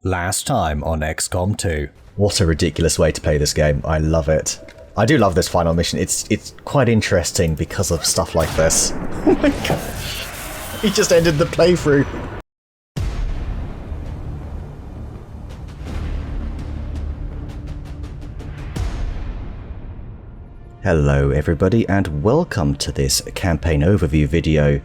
Last time on XCOM 2. What a ridiculous way to play this game. I love it. I do love this final mission. It's quite interesting because of stuff like this. Oh my god. He just ended the playthrough. Hello everybody and welcome to this campaign overview video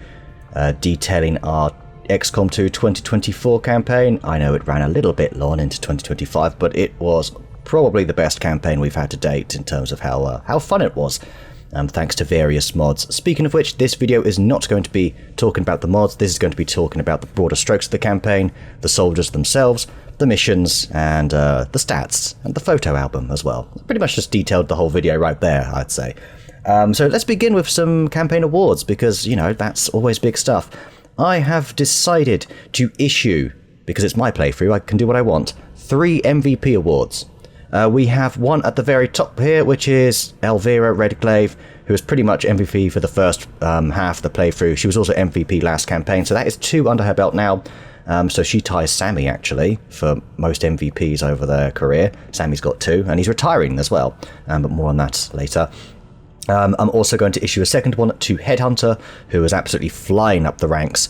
detailing our XCOM 2 2024 campaign. I know it ran a little bit long into 2025, but it was probably the best campaign we've had to date in terms of how fun it was, thanks to various mods. Speaking of which, this video is not going to be talking about the mods, this is going to be talking about the broader strokes of the campaign, the soldiers themselves, the missions, and the stats, and the photo album as well. Pretty much just detailed the whole video right there, I'd say. So let's begin with some campaign awards, because, you know, that's always big stuff. I have decided to issue, because it's my playthrough, I can do what I want, 3 MVP awards. We have one at the very top here, which is Elvira Redglaive, who was pretty much MVP for the first half of the playthrough. She was also MVP last campaign, so that is 2 under her belt now. So she ties Sammy, actually, for most MVPs over their career. Sammy's got 2, and he's retiring as well, but more on that later. I'm also going to issue a second one to Headhunter, who is absolutely flying up the ranks.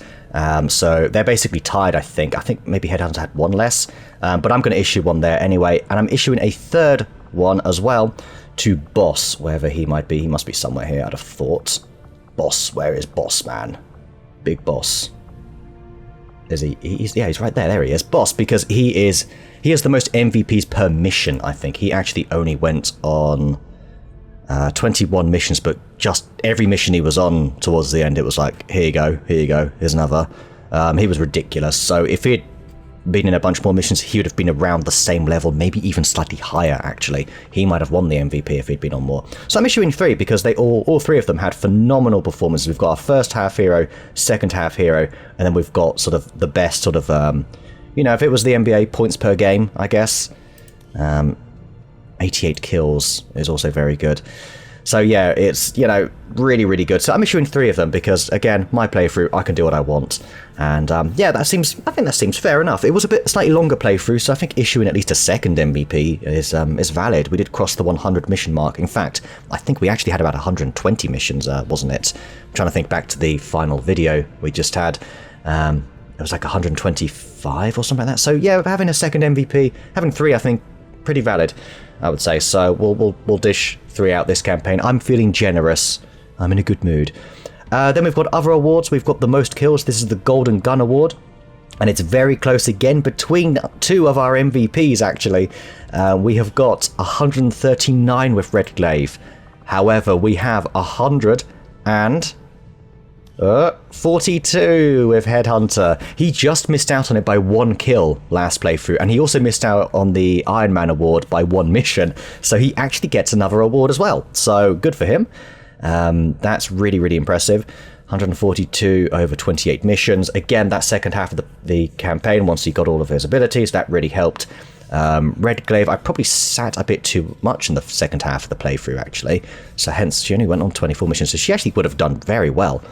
So they're basically tied, I think. I think maybe Headhunter had 1 less, but I'm going to issue one there anyway. And I'm issuing a third one as well to Boss, wherever he might be. He must be somewhere here, I'd have thought. Boss, where is Boss, man? Big Boss. Is he? He's right there. There he is. Boss, because he has the most MVPs per mission, I think. He actually only went on 21 missions, but just every mission he was on towards the end, it was like, here you go, here's another. He was ridiculous. So if he'd been in a bunch more missions, he would have been around the same level, maybe even slightly higher, actually. He might have won the MVP if he'd been on more. So I'm issuing 3 because they all 3 of them had phenomenal performances. We've got our first half hero, second half hero, and then we've got sort of the best sort of, you know, if it was the NBA points per game, I guess. 88 kills is also very good. So yeah, it's, you know, really, really good. So I'm issuing 3 of them because, again, my playthrough, I can do what I want. And yeah, I think that seems fair enough. It was a slightly longer playthrough, so I think issuing at least a second MVP is valid. We did cross the 100 mission mark. In fact, I think we actually had about 120 missions, wasn't it? I'm trying to think back to the final video we just had. It was like 125 or something like that. So yeah, having a second MVP, having 3, I think, pretty valid, I would say. So we'll dish 3 out this campaign. I'm feeling generous. I'm in a good mood. Then we've got other awards. We've got the most kills. This is the Golden Gun Award, and it's very close again between 2 of our MVPs, actually. We have got 139 with Redglaive. However, we have 42 with Headhunter. He just missed out on it by 1 kill last playthrough, and he also missed out on the Iron Man award by 1 mission, so he actually gets another award as well. So good for him. That's really, really impressive. 142 over 28 missions. Again, that second half of the campaign, once he got all of his abilities, that really helped. Redglaive, I probably sat a bit too much in the second half of the playthrough, actually, so hence she only went on 24 missions, so she actually would have done very well.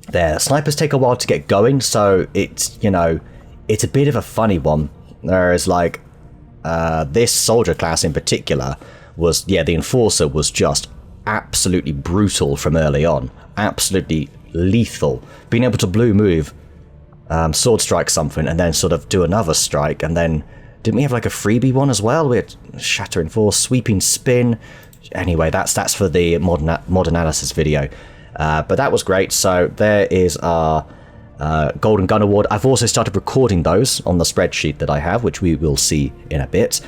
Their snipers take a while to get going, so it's, you know, it's a bit of a funny one. Whereas, like, this soldier class in particular was, yeah, the Enforcer was just absolutely brutal from early on. Absolutely lethal. Being able to blue move, sword strike something, and then sort of do another strike, and then, didn't we have like a freebie one as well? We had Shattering Force, Sweeping Spin. Anyway, that's for the mod analysis video. But that was great. So there is our Golden Gun Award. I've also started recording those on the spreadsheet that I have, which we will see in a bit.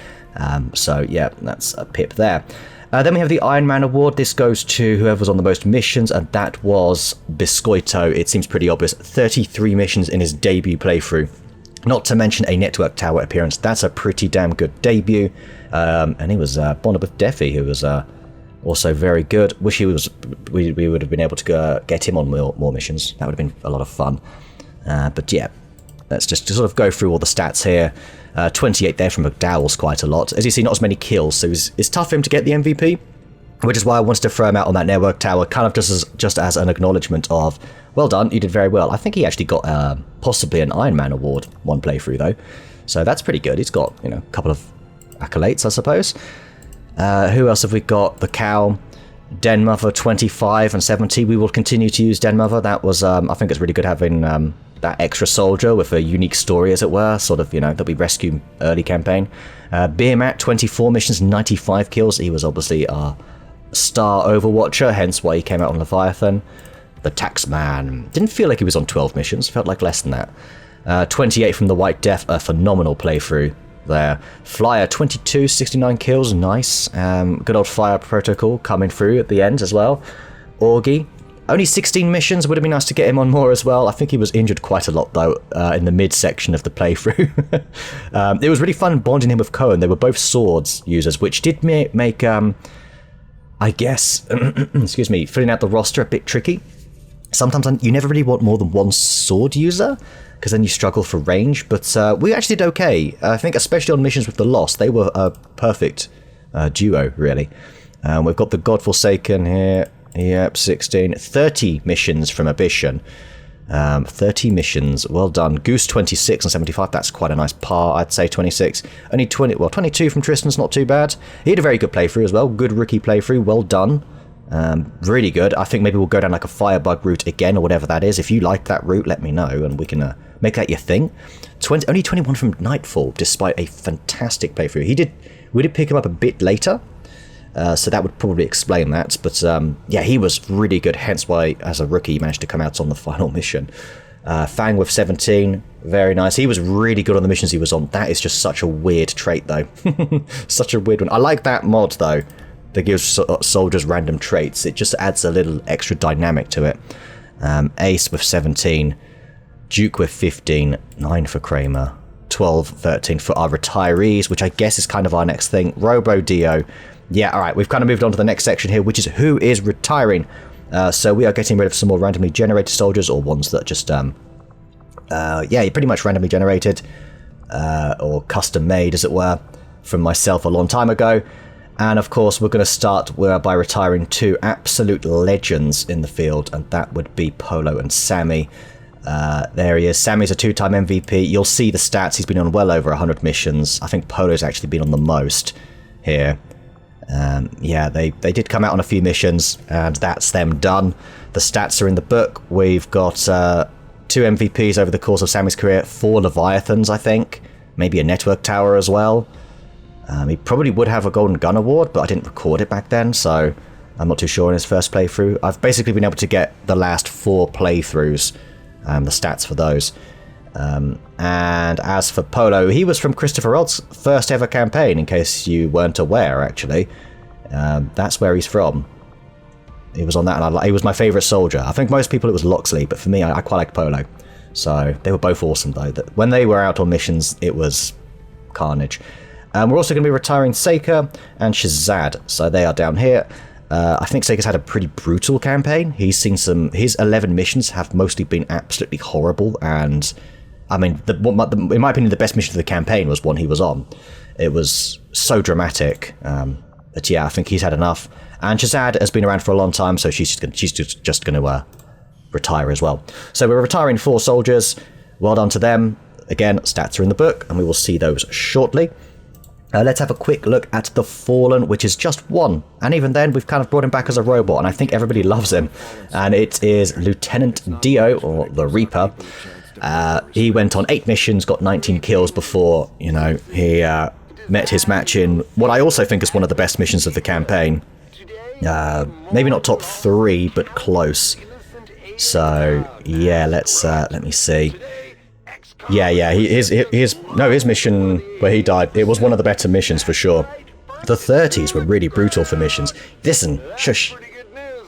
So yeah, that's a pip there. Then we have the Iron Man Award. This goes to whoever's on the most missions, and that was Biscoito. It seems pretty obvious. 33 missions in his debut playthrough. Not to mention a Network Tower appearance. That's a pretty damn good debut. And he was bonded with Defi, who was also very good. Wish we would have been able to get him on more missions. That would have been a lot of fun. But yeah, let's just sort of go through all the stats here. 28 there from McDowell's quite a lot. As you see, not as many kills, so it's tough for him to get the MVP. which is why I wanted to throw him out on that network tower, kind of just as an acknowledgement of, well done, you did very well. I think he actually got possibly an Iron Man award one playthrough, though. So that's pretty good. He's got, you know, a couple of accolades, I suppose. Who else have we got? The Cow, Den Mother 25 and 70. We will continue to use Den Mother. That was, I think it's really good having that extra soldier with a unique story, as it were, sort of, you know, that we rescue early campaign. Beermat, 24 missions, 95 kills. He was obviously our star Overwatcher, hence why he came out on Leviathan. The Taxman didn't feel like he was on 12 missions, felt like less than that. 28 from the White Death, a phenomenal playthrough there. Flyer, 22, 69 kills, nice. Good old Fire Protocol coming through at the end as well. Augie, only 16 missions, would have been nice to get him on more as well. I think he was injured quite a lot, though, in the mid-section of the playthrough. It was really fun bonding him with Cohen. They were both swords users, which did make I guess, excuse me, filling out the roster a bit tricky. Sometimes you never really want more than one sword user, because then you struggle for range, but we actually did okay. I think especially on missions with the Lost, they were a perfect duo, really. We've got the Godforsaken here, yep, 16, 30 missions from Abyssion. 30 missions, well done. Goose 26 and 75, that's quite a nice par, I'd say. 26, only 22 from Tristan's not too bad. He had a very good playthrough as well, good rookie playthrough, well done. Really good. I think maybe we'll go down like a Firebug route again, or whatever that is. If you like that route, let me know, and we can make that your thing. Only 21 from Nightfall, despite a fantastic playthrough. We did pick him up a bit later, so that would probably explain that. But yeah, he was really good, hence why, as a rookie, he managed to come out on the final mission. Fang with 17, very nice. He was really good on the missions he was on. That is just such a weird trait, though. Such a weird one. I like that mod, though, that gives soldiers random traits. It just adds a little extra dynamic to it. Ace with 17, Duke with 15, 9 for Kramer, 12, 13 for our retirees, which I guess is kind of our next thing. Robo Dio. Yeah, alright, we've kind of moved on to the next section here, which is who is retiring. So we are getting rid of some more randomly generated soldiers, or ones that just, yeah, pretty much randomly generated, or custom made, as it were, from myself a long time ago. And of course, we're going to start by retiring two absolute legends in the field, and that would be Polo and Sammy. There he is. Sammy's a 2-time MVP. You'll see the stats. He's been on well over 100 missions. I think Polo's actually been on the most here. Yeah, they did come out on a few missions, and that's them done. The stats are in the book. We've got 2 MVPs over the course of Sammy's career, 4 Leviathans, I think. Maybe a network tower as well. He probably would have a Golden Gun Award, but I didn't record it back then, so I'm not too sure in his first playthrough. I've basically been able to get the last 4 playthroughs, the stats for those. And as for Polo, he was from Christopher Rodd's first ever campaign, in case you weren't aware, actually. That's where he's from. He was on that, and he was my favourite soldier. I think most people it was Loxley, but for me, I quite like Polo. So they were both awesome, though. When they were out on missions, it was carnage. We're also going to be retiring Seika and Shazad, so they are down here. I think Seika's had a pretty brutal campaign. He's seen his 11 missions have mostly been absolutely horrible, and I mean, in my opinion, the best mission of the campaign was one he was on. It was so dramatic, but yeah, I think he's had enough. And Shazad has been around for a long time, so she's just going to retire as well. So we're retiring 4 soldiers. Well done to them. Again, stats are in the book, and we will see those shortly. Let's have a quick look at the Fallen, which is just 1. And even then, we've kind of brought him back as a robot, and I think everybody loves him. And it is Lieutenant Dio, or the Reaper. He went on 8 missions, got 19 kills before, you know, he met his match in what I also think is one of the best missions of the campaign. Maybe not top 3, but close. So, yeah, let me see. Yeah, his mission where he died, it was one of the better missions for sure. The 30s were really brutal for missions. Listen, shush.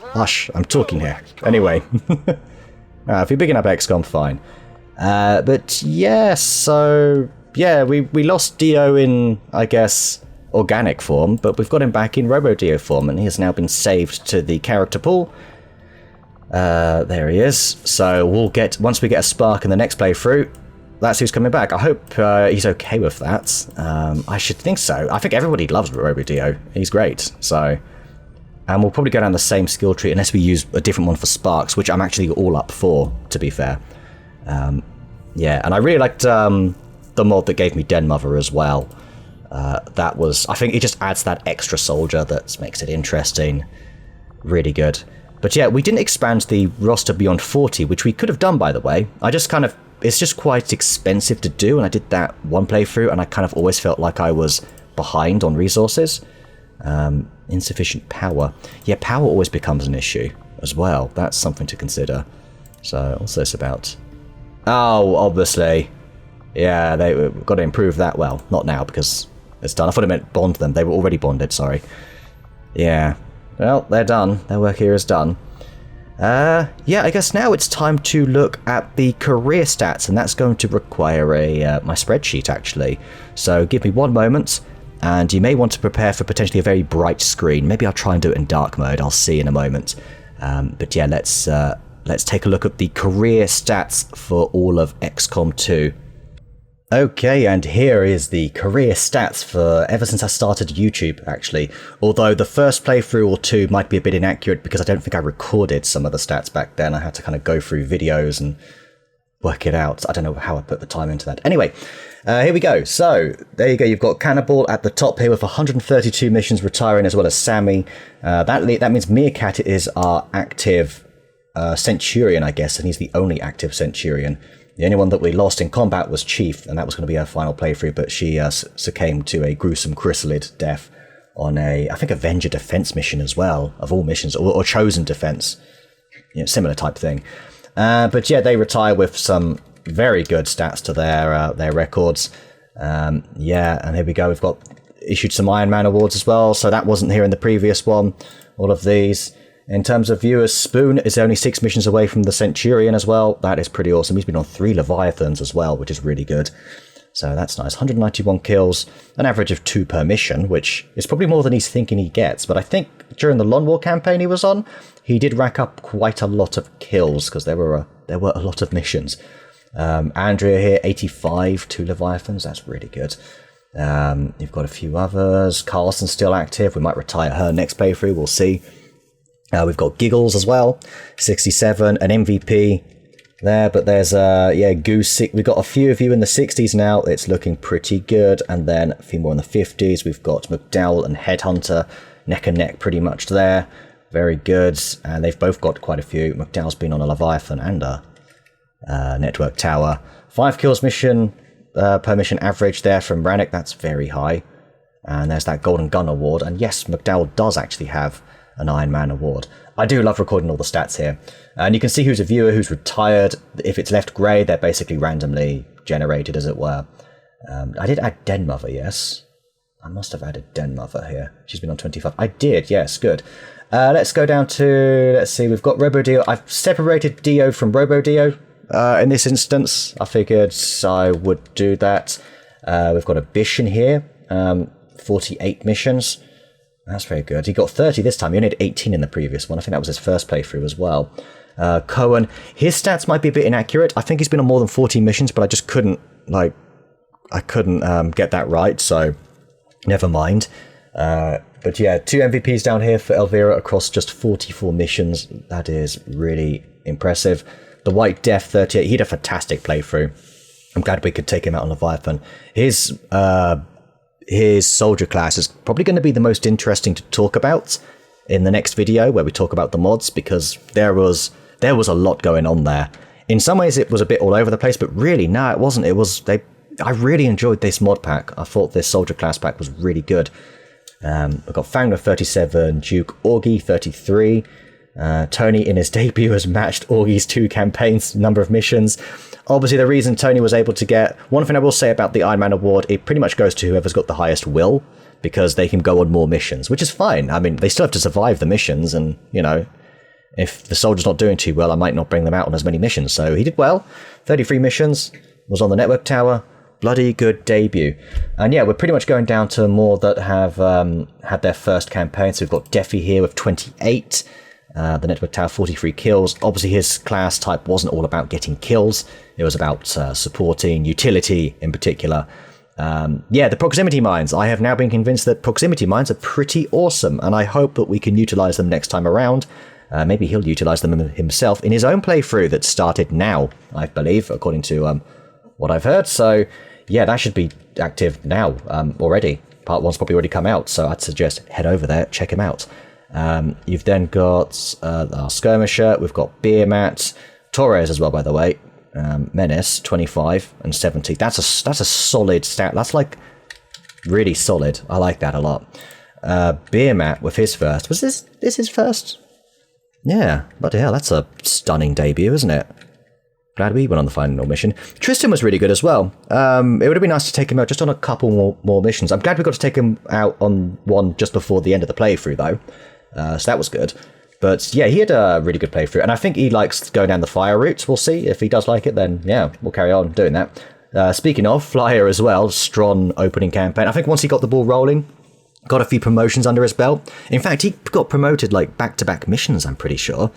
Hush, I'm talking here. Anyway, if you're bigging up XCOM, fine. But yeah, so, yeah, we lost Dio in, I guess, organic form, but we've got him back in Robo Dio form, and he has now been saved to the character pool. There he is. So once we get a spark in the next playthrough, that's who's coming back. I hope he's okay with that. I should think so. I think everybody loves Robo Dio. He's great. So, And we'll probably go down the same skill tree unless we use a different one for sparks, which I'm actually all up for, to be fair. Yeah, and I really liked the mod that gave me Den Mother as well. That was, I think it just adds that extra soldier that makes it interesting. Really good. But yeah, we didn't expand the roster beyond 40, which we could have done, by the way. It's just quite expensive to do, and I did that one playthrough, and I kind of always felt like I was behind on resources. Insufficient power. Yeah, power always becomes an issue as well. That's something to consider. So, what's this about? Oh, obviously. Yeah, we've got to improve that. Well, not now, because it's done. I thought it meant bond them. They were already bonded, sorry. Yeah. Well, they're done. Their work here is done. Yeah, I guess now it's time to look at the career stats, and that's going to require my spreadsheet, actually. So give me one moment, and you may want to prepare for potentially a very bright screen. Maybe I'll try and do it in dark mode. I'll see in a moment. But yeah, let's take a look at the career stats for all of XCOM 2. Okay, and here is the career stats for ever since I started YouTube, actually. Although the first playthrough or two might be a bit inaccurate because I don't think I recorded some of the stats back then. I had to kind of go through videos and work it out. I don't know how I put the time into that. Anyway, here we go. So, there you go. You've got Cannibal at the top here with 132 missions retiring, as well as Sammy. That means Meerkat is our active Centurion, I guess, and he's the only active Centurion. The only one that we lost in combat was Chief, and that was going to be her final playthrough, but she succumbed to a gruesome chrysalid death on I think, Avenger defense mission as well, of all missions, or Chosen defense, similar type thing. But yeah, they retire with some very good stats to their records. Yeah, and here we go. We've got issued some Iron Man awards as well, so that wasn't here in the previous one. All of these. In terms of viewers, Spoon is only 6 missions away from the Centurion as well. That is pretty awesome. He's been on 3 Leviathans as well, which is really good. So that's nice. 191 kills, an average of 2 per mission, which is probably more than he's thinking he gets. But I think during the Lone War campaign he was on, he did rack up quite a lot of kills because there were a lot of missions. Andrea here, 85, 2 Leviathans. That's really good. You've got a few others. Carlson's still active. We might retire her next playthrough. We'll see. We've got Giggles as well, 67, an MVP there, but there's, Goose, we've got a few of you in the 60s now, it's looking pretty good, and then a few more in the 50s, we've got McDowell and Headhunter, neck and neck pretty much there, very good, and they've both got quite a few. McDowell's been on a Leviathan and a Network Tower. 5 kills per mission average there from Brannick, that's very high, and there's that Golden Gun Award, and yes, McDowell does actually have an Iron Man award. I do love recording all the stats here. And you can see who's a viewer, who's retired. If it's left grey, they're basically randomly generated, as it were. I did add Den Mother, yes. I must have added Den Mother here. She's been on 25. I did, yes, good. Let's go down to, let's see, we've got Robo Dio. I've separated Dio from Robo Dio in this instance. I figured I would do that. We've got a Bish in here, 48 missions. That's very good. He got 30 this time. He only had 18 in the previous one. I think that was his first playthrough as well. Cohen, his stats might be a bit inaccurate. I think he's been on more than 40 missions, but I just couldn't, get that right, so never mind. But yeah, 2 MVPs down here for Elvira across just 44 missions. That is really impressive. The White Death, 38. He had a fantastic playthrough. I'm glad we could take him out on Leviathan. His soldier class is probably going to be the most interesting to talk about in the next video, where we talk about the mods, because there was a lot going on there. In some ways it was a bit all over the place, but really, no, it wasn't. I really enjoyed this mod pack. I thought this soldier class pack was really good. I've got Fangler 37, Duke Augie 33. Tony in his debut has matched Augie's 2 campaigns number of missions. Obviously, the reason Tony was able to get... One thing I will say about the Iron Man award, it pretty much goes to whoever's got the highest will, because they can go on more missions, which is fine. I mean, they still have to survive the missions, and, if the soldier's not doing too well, I might not bring them out on as many missions. So he did well. 33 missions, was on the Network Tower. Bloody good debut. And yeah, we're pretty much going down to more that have had their first campaign. So we've got Deffy here with 28. The Network Tower, 43 kills. Obviously, his class type wasn't all about getting kills. It was about supporting utility in particular. Yeah, the proximity mines. I have now been convinced that proximity mines are pretty awesome, and I hope that we can utilize them next time around. Maybe he'll utilize them himself in his own playthrough that started now, I believe, according to what I've heard. So, yeah, that should be active now already. Part 1's probably already come out, so I'd suggest head over there, check him out. You've then got our Skirmisher, we've got Beermat, Torres as well, by the way. Menace, 25 and 70. That's a solid stat. That's like really solid. I like that a lot. Beermat with his first. Was this his first? Yeah, bloody hell, that's a stunning debut, isn't it? Glad we went on the final mission. Tristan was really good as well. It would have been nice to take him out just on a couple more missions. I'm glad we got to take him out on one just before the end of the playthrough, though. So that was good. But yeah, he had a really good playthrough, and I think he likes going down the fire route. We'll see. If he does like it, then yeah, we'll carry on doing that. Speaking of, Flyer as well, strong opening campaign. I think once he got the ball rolling, got a few promotions under his belt. In fact, he got promoted like back-to-back missions, I'm pretty sure.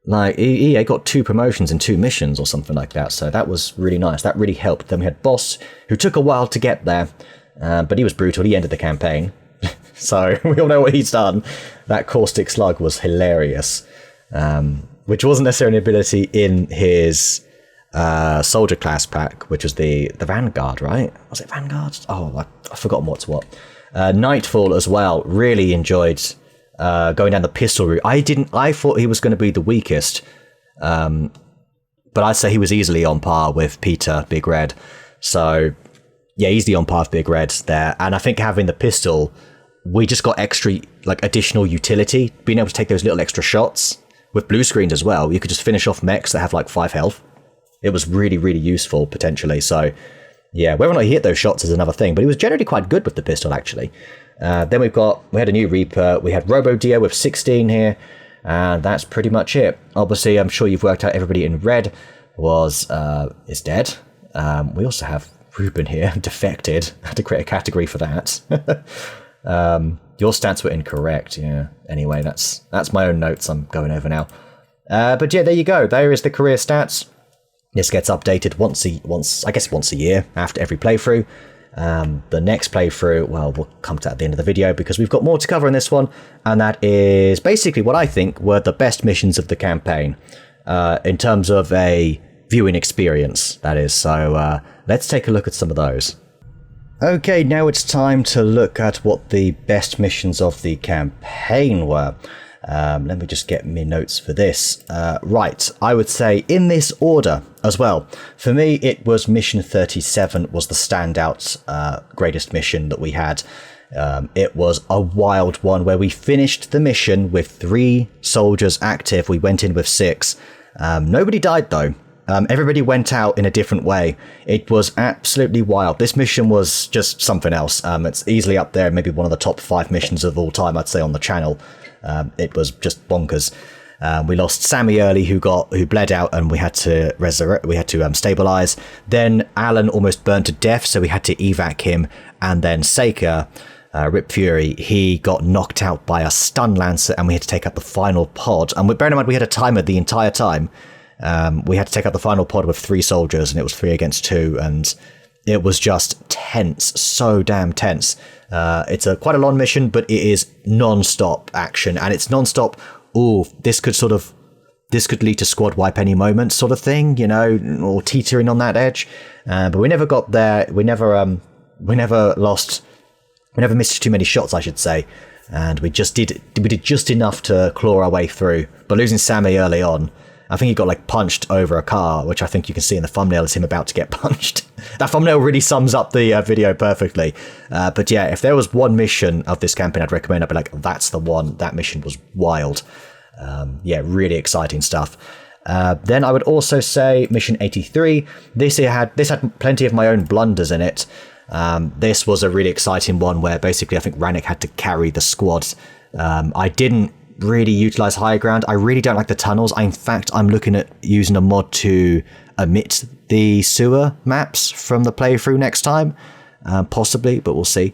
Like, he got 2 promotions in 2 missions or something like that, so that was really nice. That really helped. Then we had Boss, who took a while to get there, but he was brutal. He ended the campaign. So we all know what he's done. That Caustic Slug was hilarious, which wasn't necessarily an ability in his Soldier class pack, which was the Vanguard, right? Was it Vanguard? Oh, I've forgotten what's what. Nightfall as well. Really enjoyed going down the pistol route. I thought he was going to be the weakest, but I'd say he was easily on par with Peter Big Red. So yeah, easily on par with Big Red there. And I think having the pistol, we just got extra, like, additional utility, being able to take those little extra shots with blue screens as well. You could just finish off mechs that have like 5 health. It was really, really useful potentially. So yeah, whether or not he hit those shots is another thing, but he was generally quite good with the pistol actually. Then we had a new Reaper. We had Robo Dio with 16 here, and that's pretty much it. Obviously, I'm sure you've worked out everybody in red is dead. We also have Ruben here, defected. I had to create a category for that. Your stats were incorrect. Yeah. Anyway, that's my own notes I'm going over now. But yeah, there you go. There is the career stats. This gets updated once a year after every playthrough. The next playthrough, well, we'll come to that at the end of the video because we've got more to cover in this one, and that is basically what I think were the best missions of the campaign in terms of a viewing experience, that is. So let's take a look at some of those. Okay, now it's time to look at what the best missions of the campaign were. Let me just get me notes for this. Right, I would say in this order as well. For me, it was Mission 37 was the standout greatest mission that we had. It was a wild one where we finished the mission with 3 soldiers active. We went in with 6. Nobody died though. Everybody went out in a different way. It was absolutely wild. This mission was just something else. It's easily up there, maybe one of the top 5 missions of all time, I'd say, on the channel. It was just bonkers. We lost Sammy early, who bled out, and we had to resurrect. We had to stabilize. Then Alan almost burned to death, so we had to evac him. And then Saker, Rip Fury, he got knocked out by a stun lancer, and we had to take out the final pod. And bearing in mind, we had a timer the entire time. We had to take out the final pod with 3 soldiers, and it was 3 against 2, and it was just tense, so damn tense. It's quite a long mission, but it is non-stop action, and it's non-stop. Ooh, this could lead to squad wipe any moment, sort of thing, you know, or teetering on that edge. But we never got there. We never missed too many shots, I should say, and we did just enough to claw our way through. But losing Sammy early on, I think he got like punched over a car, which I think you can see in the thumbnail is him about to get punched. That thumbnail really sums up the video perfectly. But yeah, if there was one mission of this campaign I'd recommend, I'd be like, that's the one. That mission was wild. Yeah, really exciting stuff. Then I would also say Mission 83. This had plenty of my own blunders in it. This was a really exciting one where basically I think Rannick had to carry the squad. I didn't really utilize high ground. I really don't like the tunnels. In fact, I'm looking at using a mod to omit the sewer maps from the playthrough next time, possibly, but we'll see.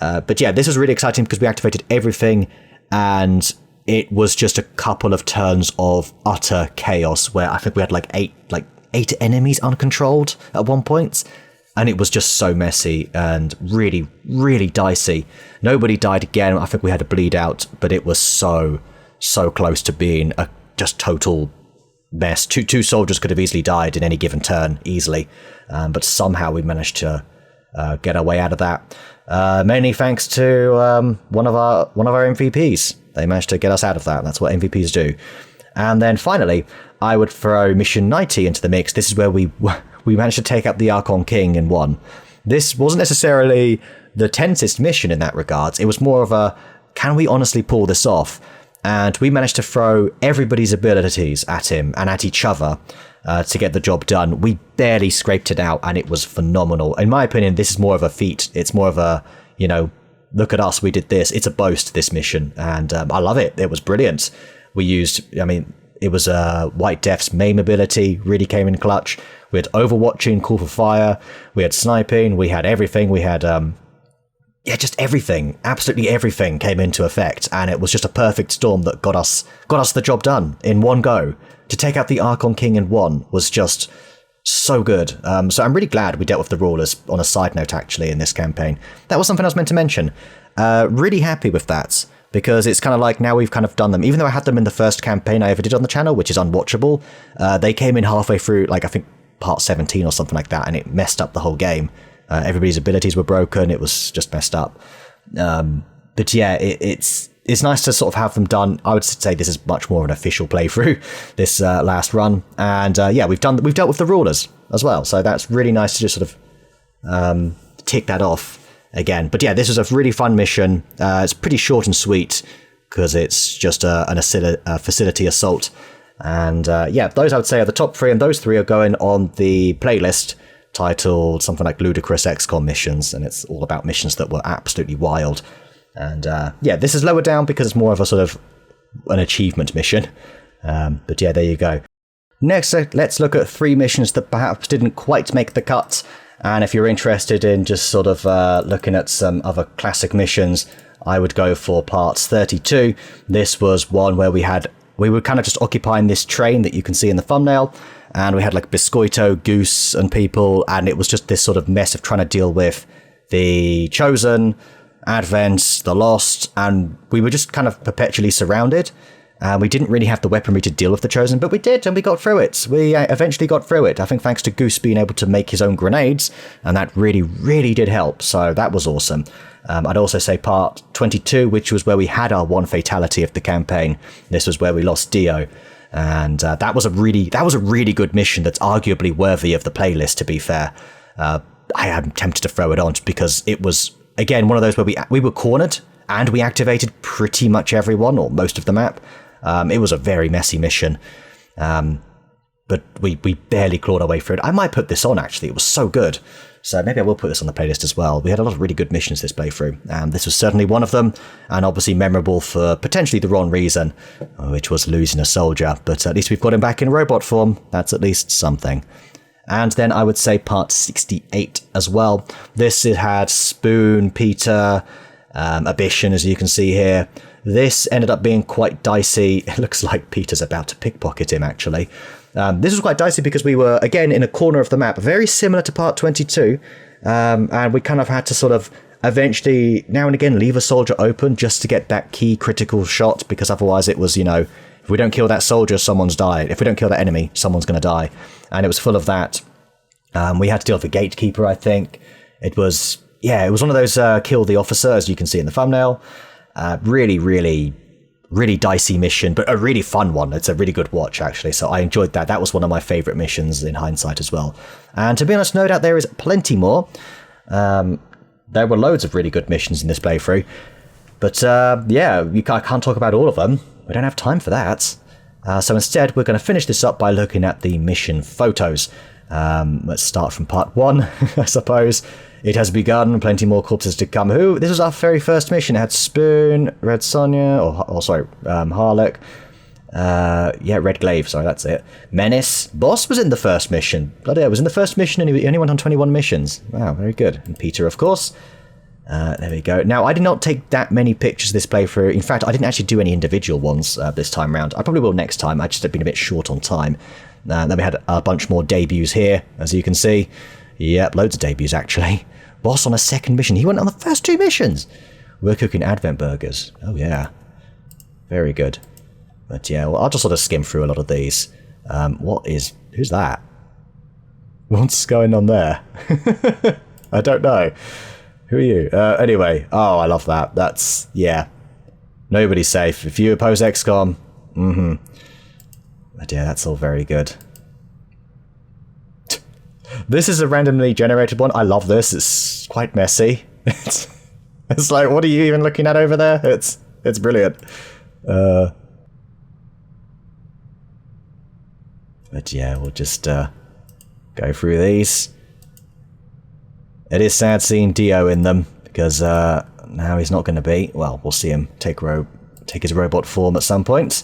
But yeah, this was really exciting because we activated everything, and it was just a couple of turns of utter chaos where I think we had like eight enemies uncontrolled at one point. and it was just so messy and really, really dicey. Nobody died again. I think we had to bleed out, but it was so close to being a just total mess. Two soldiers could have easily died in any given turn, easily, but somehow we managed to get our way out of that. Mainly thanks to one of our MVPs. They managed to get us out of that. That's what MVPs do. And then finally, I would throw Mission 90 into the mix. This is where we managed to take out the Archon King and won. This wasn't necessarily the tensest mission in that regards. It was more of a, can we honestly pull this off? And we managed to throw everybody's abilities at him and at each other to get the job done. We barely scraped it out, and it was phenomenal. In my opinion, this is more of a feat. It's more of a, look at us, we did this. It's a boast, this mission, and I love it. It was brilliant. We used, it was White Death's main ability, really came in clutch. We had Overwatching, Call for Fire, we had Sniping, we had everything, we had, just everything, absolutely everything came into effect, and it was just a perfect storm that got us the job done in one go. To take out the Archon King in one was just so good. So I'm really glad we dealt with the Rulers, on a side note actually, in this campaign. That was something I was meant to mention. Really happy with that, because it's kind of like now we've kind of done them. Even though I had them in the first campaign I ever did on the channel, which is unwatchable, they came in halfway through, like I think part 17 or something like that, and it messed up the whole game. Everybody's abilities were broken. It was just messed up. But yeah, it's nice to sort of have them done. I would say this is much more an official playthrough, this last run. And we've dealt with the Rulers as well. So that's really nice to just sort of tick that off again. But yeah, this is a really fun mission. It's pretty short and sweet because it's just a facility assault. And those I would say are the top three, and those three are going on the playlist titled something like Ludicrous XCOM Missions, and it's all about missions that were absolutely wild. And this is lower down because it's more of a sort of an achievement mission. But yeah, there you go. Next, let's look at 3 missions that perhaps didn't quite make the cut. And if you're interested in just sort of looking at some other classic missions, I would go for parts 32. This was one where we were kind of just occupying this train that you can see in the thumbnail, and we had like Biscoito, Goose, and people, and it was just this sort of mess of trying to deal with the Chosen, Advent, the Lost, and we were just kind of perpetually surrounded. We didn't really have the weaponry to deal with the Chosen, but we did, and we got through it. We eventually got through it, I think thanks to Goose being able to make his own grenades, and that really, really did help, so that was awesome. I'd also say part 22, which was where we had our one fatality of the campaign. This was where we lost Dio, and that was a really good mission that's arguably worthy of the playlist, to be fair. I am tempted to throw it on just because it was, again, one of those where we were cornered, and we activated pretty much everyone, or most of the map. It was a very messy mission, but we barely clawed our way through it. I might put this on, actually. It was so good. So maybe I will put this on the playlist as well. We had a lot of really good missions this playthrough, and this was certainly one of them, and obviously memorable for potentially the wrong reason, which was losing a soldier. But at least we've got him back in robot form. That's at least something. And then I would say part 68 as well. This, it had Spoon, Peter, Abyssion, as you can see here. This ended up being quite dicey. It looks like Peter's about to pickpocket him, actually. This was quite dicey because we were, again, in a corner of the map, very similar to part 22, and we kind of had to sort of eventually, now and again, leave a soldier open just to get that key critical shot, because otherwise it was, if we don't kill that soldier, someone's died. If we don't kill that enemy, someone's going to die. And it was full of that. We had to deal with the gatekeeper, I think. It was one of those kill the officer, as you can see in the thumbnail. Really, really, really dicey mission, but a really fun one. It's a really good watch, actually, so I enjoyed that. That was one of my favourite missions in hindsight as well. And to be honest, no doubt there is plenty more. There were loads of really good missions in this playthrough, but I can't talk about all of them. We don't have time for that. So instead, we're going to finish this up by looking at the mission photos. Let's start from part 1, I suppose. It has begun, plenty more corpses to come. This was our very first mission. It had Spoon, Red Sonja, Harlock. Red Glaive, sorry, that's it. Menace. Boss was in the first mission. Bloody hell, it was in the first mission, and he only went on 21 missions. Wow, very good. And Peter, of course. There we go. Now, I did not take that many pictures this playthrough. In fact, I didn't actually do any individual ones this time round. I probably will next time. I just have been a bit short on time. Then we had a bunch more debuts here, as you can see. Yep, loads of debuts, actually. Boss on a second mission. He went on the first 2 missions. We're cooking Advent burgers. Oh, yeah. Very good. But yeah, well, I'll just sort of skim through a lot of these. Who's that? What's going on there? I don't know. Who are you? Anyway, oh, I love that. That's, yeah. Nobody's safe. If you oppose XCOM, But yeah, that's all very good. This is a randomly generated one. I love this. It's quite messy. It's like, what are you even looking at over there? It's brilliant. But yeah, we'll just go through these. It is sad seeing Dio in them, because now he's not going to be. Well, we'll see him take his robot form at some point.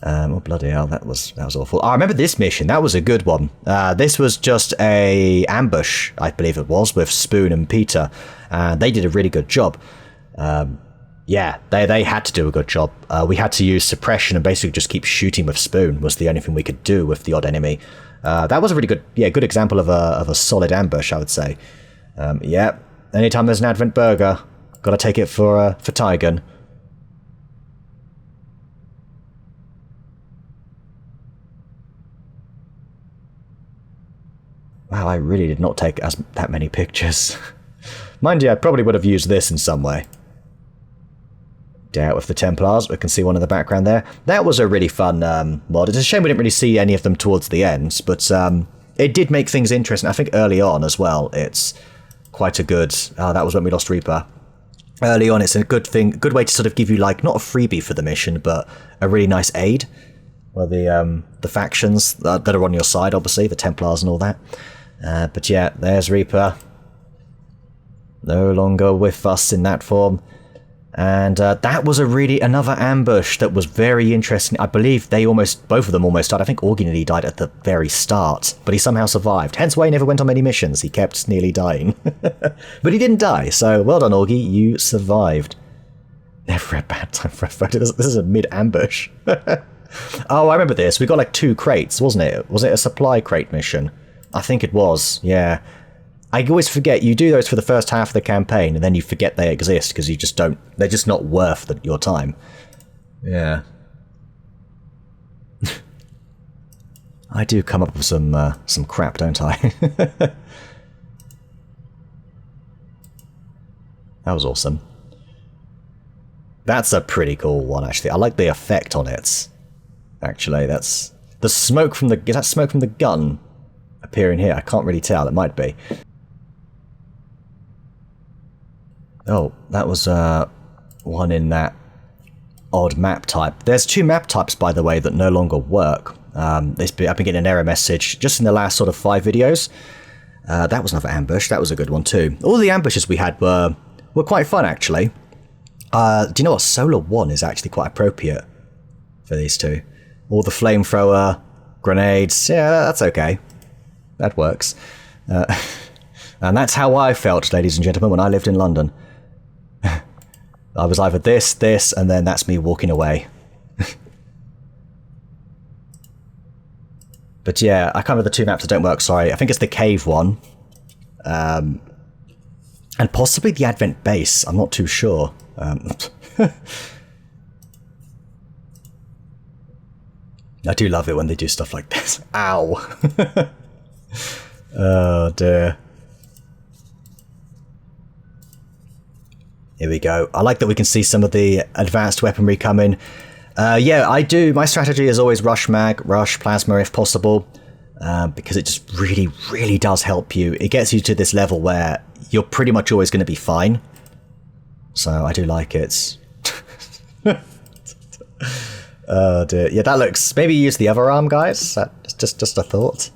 Oh, bloody hell, that was awful. I remember this mission. That was a good one. This was just a ambush, I believe it was, with Spoon and Peter. They did a really good job. Yeah, they had to do a good job. We had to use suppression and basically just keep shooting with Spoon was the only thing we could do with the odd enemy. That was a really good example of a solid ambush, I would say. Yeah, anytime there's an Advent burger, gotta take it for Tygan. Wow, I really did not take that many pictures. Mind you, I probably would have used this in some way. Out with the Templars, we can see one in the background there. That was a really fun mod. It's a shame we didn't really see any of them towards the end, but it did make things interesting. I think early on as well, it's quite a good... that was when we lost Reaper. Early on, it's a good way to sort of give you, like, not a freebie for the mission, but a really nice aid. Well, the factions that are on your side, obviously, the Templars and all that. But yeah, there's Reaper. No longer with us in that form. And that was another ambush that was very interesting. I believe both of them almost died. I think Augie nearly died at the very start, but he somehow survived. Hence why he never went on many missions. He kept nearly dying. But he didn't die, so well done, Augie. You survived. Never a bad time for a photo. This is a mid-ambush. Oh, I remember this. We got like 2 crates, wasn't it? Was it a supply crate mission? I think it was, yeah. I always forget, you do those for the first half of the campaign, and then you forget they exist, because you just don't... They're just not worth your time. Yeah. I do come up with some crap, don't I? That was awesome. That's a pretty cool one, actually. I like the effect on it. Actually, that's... The smoke from the... Is that smoke from the gun appearing here? I can't really tell. It might be. Oh, that was one in that odd map type. There's 2 map types, by the way, that no longer work. I've been getting an error message just in the last sort of 5 videos. That was another ambush. That was a good one too. All the ambushes we had were quite fun, actually. Do you know what? Solar 1 is actually quite appropriate for these 2. All the flamethrower, grenades. Yeah, that's okay. That works. And that's how I felt, ladies and gentlemen, when I lived in London. I was either this, and then that's me walking away. But yeah, I can't remember the 2 maps that don't work, sorry. I think it's the cave one. And possibly the Advent base, I'm not too sure. I do love it when they do stuff like this. Ow! Oh dear. Here we go. I like that we can see some of the advanced weaponry coming. Yeah, I do. My strategy is always rush mag, rush plasma if possible, because it just really, really does help you. It gets you to this level where you're pretty much always going to be fine. So I do like it. Oh dear. Yeah, that looks... Maybe use the other arm, guys. That's just a thought.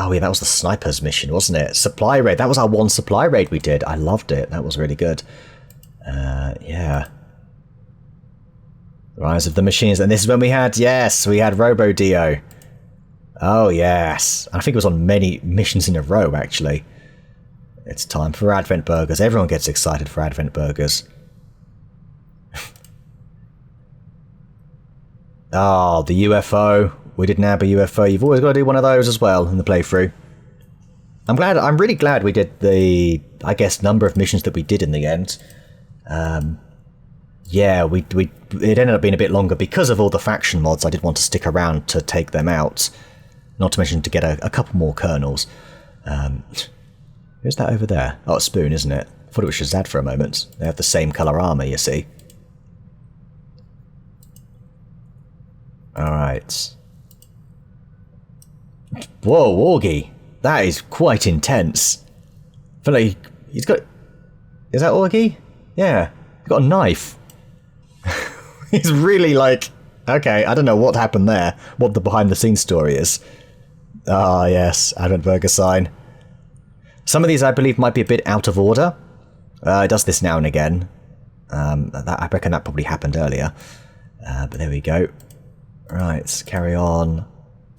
Oh yeah, that was the snipers mission, wasn't it? Supply raid. That was our one supply raid we did. I loved it. That was really good. Yeah. Rise of the Machines. And this is when we had Robo Dio. Oh yes. I think it was on many missions in a row, actually. It's time for Advent burgers. Everyone gets excited for Advent burgers. Oh, the UFO. We did nab a UFO. You've always got to do one of those as well in the playthrough. I'm really glad we did the, I guess, number of missions that we did in the end. Yeah, it ended up being a bit longer because of all the faction mods. I did want to stick around to take them out. Not to mention to get a couple more kernels. Who's that over there? Oh, it's Spoon, isn't it? I thought it was Shazad for a moment. They have the same colour armour, you see. Alright. Whoa, Augie! That is quite intense. I feel like he's got... Is that Augie? Yeah. He's got a knife. He's really like... Okay, I don't know what happened there. What the behind-the-scenes story is. Ah, yes. Advent Burger sign. Some of these, I believe, might be a bit out of order. It does this now and again. I reckon that probably happened earlier. But there we go. Right, let's carry on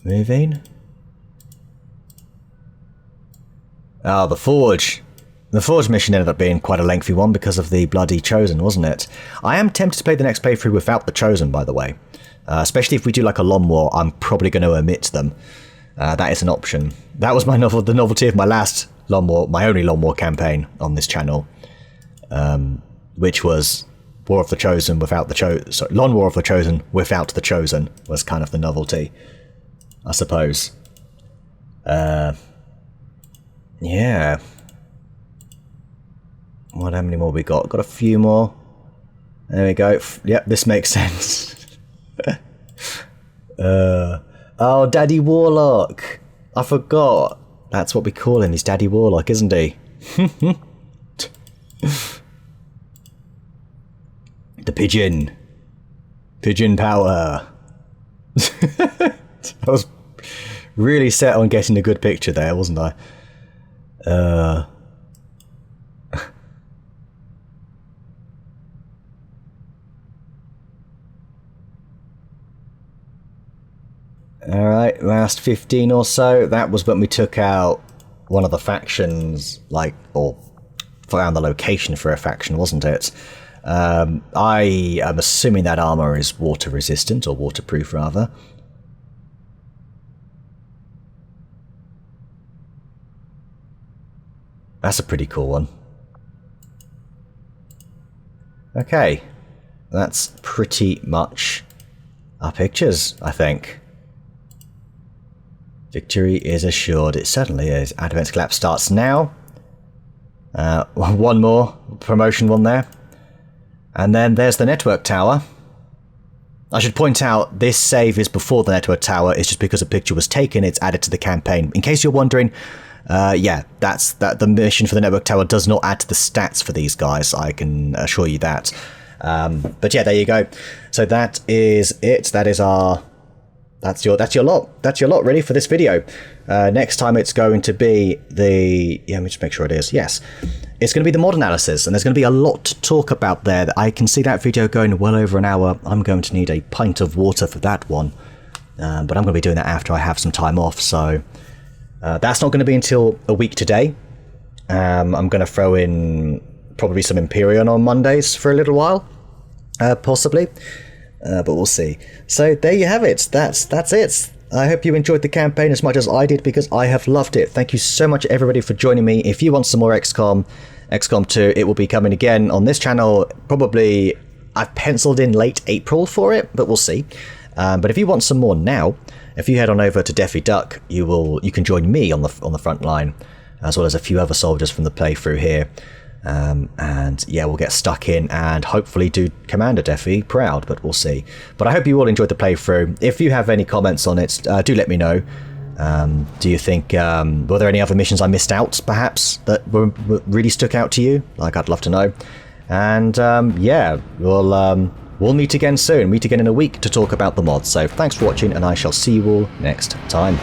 moving. Oh, the Forge. The Forge mission ended up being quite a lengthy one because of the bloody Chosen, wasn't it? I am tempted to play the next playthrough without the Chosen, by the way. Especially if we do like a Long War, I'm probably going to omit them. That is an option. That was the novelty of my last Long War, my only Long War campaign on this channel. Which was War of the Chosen without the Chosen. Sorry, Long War of the Chosen without the Chosen was kind of the novelty, I suppose. Yeah. How many more we got? Got a few more. There we go. Yep, this makes sense. Oh, Daddy Warlock. I forgot. That's what we call him. He's Daddy Warlock, isn't he? The pigeon. Pigeon power. I was really set on getting a good picture there, wasn't I? Alright, last 15 or so. That was when we took out one of the factions, like, or found the location for a faction, wasn't it? I am assuming that armour is water resistant, or waterproof rather. That's a pretty cool one. Okay, that's pretty much our pictures, I think. Victory is assured. It certainly is. Advent Collapse starts now. One more promotion one there. And then there's the network tower. I should point out, this save is before the network tower. It's just because a picture was taken, it's added to the campaign. In case you're wondering, yeah, the mission for the network tower does not add to the stats for these guys. I can assure you that. But yeah, there you go. So that is it. That is our... That's your lot. That's your lot, really, for this video. Next time it's going to be the... Yeah, let me just make sure it is. Yes. It's going to be the mod analysis, and there's going to be a lot to talk about there. I can see that video going well over an hour. I'm going to need a pint of water for that one. But I'm going to be doing that after I have some time off, so... that's not going to be until a week today. I'm going to throw in probably some Empyrean on Mondays for a little while. Possibly. But we'll see. So there you have it. That's it. I hope you enjoyed the campaign as much as I did, because I have loved it. Thank you so much, everybody, for joining me. If you want some more XCOM 2, it will be coming again on this channel. Probably, I've penciled in late April for it, but we'll see. But if you want some more now, if you head on over to Deafy Duck, you can join me on the front line, as well as a few other soldiers from the playthrough here. And yeah, we'll get stuck in and hopefully do Commander Deafy proud, but we'll see. But I hope you all enjoyed the playthrough. If you have any comments on it, do let me know. Do you think, were there any other missions I missed out, perhaps, that really stuck out to you? Like, I'd love to know. And yeah, we'll meet again soon. Meet again in a week to talk about the mods. So thanks for watching, and I shall see you all next time.